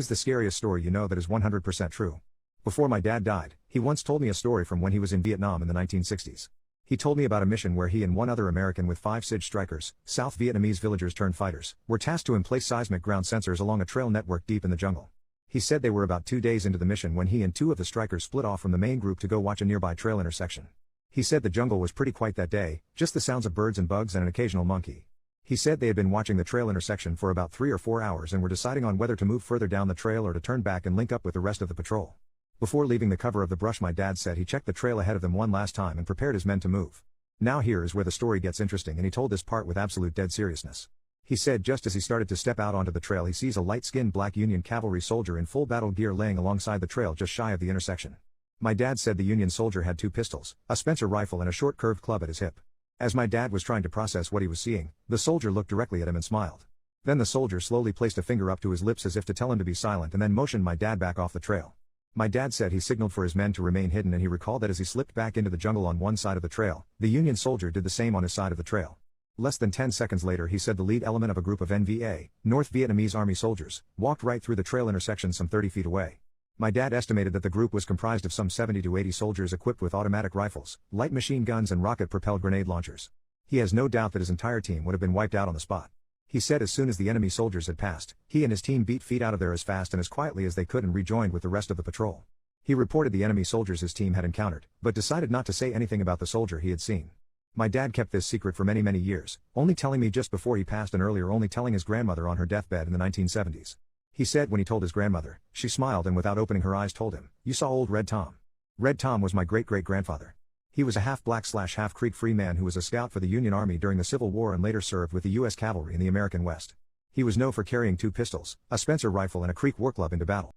What is the scariest story you know that is 100% true? Before my dad died, he once told me a story from when he was in Vietnam in the 1960s. He told me about a mission where he and one other American with 5 SIG strikers, South Vietnamese villagers turned fighters, were tasked to place seismic ground sensors along a trail network deep in the jungle. He said they were about 2 days into the mission when he and 2 of the strikers split off from the main group to go watch a nearby trail intersection. He said the jungle was pretty quiet that day, just the sounds of birds and bugs and an occasional monkey. He said they had been watching the trail intersection for about 3 or 4 hours and were deciding on whether to move further down the trail or to turn back and link up with the rest of the patrol. Before leaving the cover of the brush, my dad said he checked the trail ahead of them one last time and prepared his men to move. Now here is where the story gets interesting, and he told this part with absolute dead seriousness. He said just as he started to step out onto the trail, he sees a light-skinned black Union cavalry soldier in full battle gear laying alongside the trail just shy of the intersection. My dad said the Union soldier had 2 pistols, a Spencer rifle and a short curved club at his hip. As my dad was trying to process what he was seeing, the soldier looked directly at him and smiled. Then the soldier slowly placed a finger up to his lips as if to tell him to be silent and then motioned my dad back off the trail. My dad said he signaled for his men to remain hidden, and he recalled that as he slipped back into the jungle on one side of the trail, the Union soldier did the same on his side of the trail. Less than 10 seconds later, he said the lead element of a group of NVA, North Vietnamese Army soldiers, walked right through the trail intersection some 30 feet away. My dad estimated that the group was comprised of some 70 to 80 soldiers equipped with automatic rifles, light machine guns and rocket-propelled grenade launchers. He has no doubt that his entire team would have been wiped out on the spot. He said as soon as the enemy soldiers had passed, he and his team beat feet out of there as fast and as quietly as they could and rejoined with the rest of the patrol. He reported the enemy soldiers his team had encountered, but decided not to say anything about the soldier he had seen. My dad kept this secret for many years, only telling me just before he passed and earlier only telling his grandmother on her deathbed in the 1970s. He said when he told his grandmother, she smiled and without opening her eyes told him, "You saw old Red Tom." Red Tom was my great-great-grandfather. He was a half-black/half Creek free man who was a scout for the Union Army during the Civil War and later served with the U.S. Cavalry in the American West. He was known for carrying 2 pistols, a Spencer rifle and a Creek war club into battle.